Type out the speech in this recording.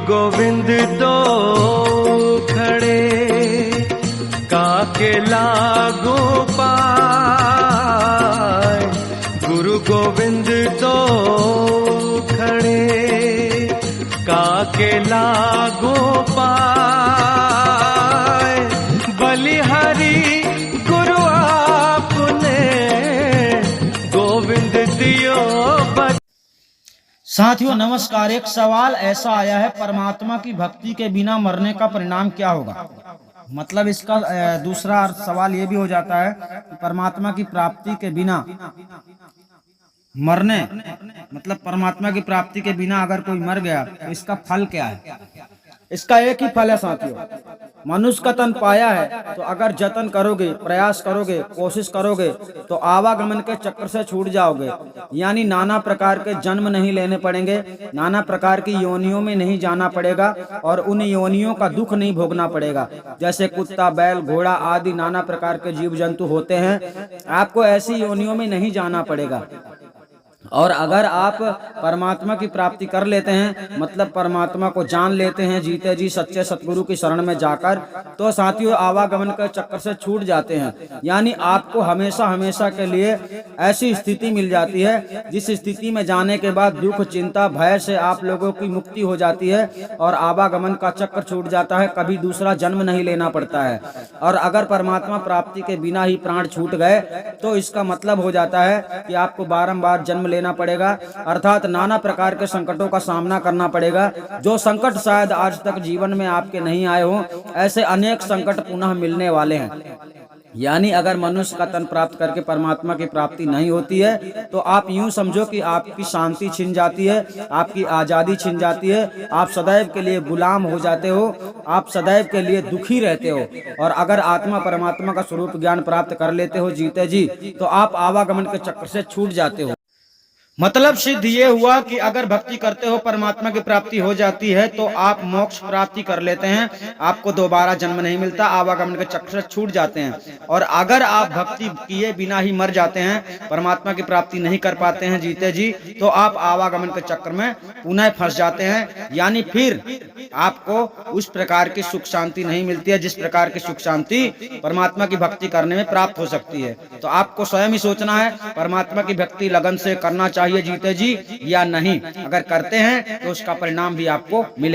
गोविंद दो खड़े काके लागू पाए। गुरु गोविंद दो खड़े काके लागू पाए। बलिहारी गुरु आपने गोविंद दियो। साथियों नमस्कार। एक सवाल ऐसा आया है, परमात्मा की भक्ति के बिना मरने का परिणाम क्या होगा। मतलब इसका दूसरा सवाल ये भी हो जाता है कि परमात्मा की प्राप्ति के बिना मरने, मतलब परमात्मा की प्राप्ति के बिना अगर कोई मर गया तो इसका फल क्या है। इसका एक ही फल है साथियों, मनुष्य का तन पाया है तो अगर जतन करोगे, प्रयास करोगे, कोशिश करोगे तो आवागमन के चक्कर से छूट जाओगे। यानी नाना प्रकार के जन्म नहीं लेने पड़ेंगे, नाना प्रकार की योनियों में नहीं जाना पड़ेगा और उन योनियों का दुख नहीं भोगना पड़ेगा। जैसे कुत्ता, बैल, घोड़ा आदि नाना प्रकार के जीव जंतु होते हैं, आपको ऐसी योनियों में नहीं जाना पड़ेगा। और अगर आप परमात्मा की प्राप्ति कर लेते हैं, मतलब परमात्मा को जान लेते हैं जीते जी सच्चे सतगुरु की शरण में जाकर, तो साथियों आवागमन के चक्कर से छूट जाते हैं। यानी आपको हमेशा हमेशा के लिए ऐसी स्थिति मिल जाती है जिस स्थिति में जाने के बाद दुख, चिंता, भय से आप लोगों की मुक्ति हो जाती है और आवागमन का चक्कर छूट जाता है, कभी दूसरा जन्म नहीं लेना पड़ता है। और अगर परमात्मा प्राप्ति के बिना ही प्राण छूट गए तो इसका मतलब हो जाता है कि आपको बारंबार जन्म लेना पड़ेगा, अर्थात नाना प्रकार के संकटों का सामना करना पड़ेगा। जो संकट शायद आज तक जीवन में आपके नहीं आए हों, ऐसे अनेक संकट पुनः मिलने वाले हैं। यानी अगर मनुष्य का तन प्राप्त करके परमात्मा की प्राप्ति नहीं होती है तो आप यूं समझो कि आपकी शांति छिन जाती है, आपकी आजादी छिन जाती है, आप सदैव के लिए गुलाम हो जाते हो, आप सदैव के लिए दुखी रहते हो। और अगर आत्मा परमात्मा का स्वरूप ज्ञान प्राप्त कर लेते हो जीते जी, तो आप आवागमन के चक्कर से छूट जाते हो। मतलब सिद्ध ये हुआ कि अगर भक्ति करते हो परमात्मा की प्राप्ति हो जाती है तो आप मोक्ष प्राप्ति कर लेते हैं, आपको दोबारा जन्म नहीं मिलता, आवागमन के चक्कर से छूट जाते हैं। और अगर आप भक्ति किए बिना ही मर जाते हैं, परमात्मा की प्राप्ति नहीं कर पाते हैं जीते जी, तो आप आवागमन के चक्कर में पुनः फंस जाते हैं। यानी फिर आपको उस प्रकार की सुख शांति नहीं मिलती है जिस प्रकार की सुख शांति परमात्मा की भक्ति करने में प्राप्त हो सकती है। तो आपको स्वयं ही सोचना है परमात्मा की भक्ति लगन से करना चाहिए जीते जी या नहीं। अगर करते हैं तो उसका परिणाम भी आपको मिलेगा।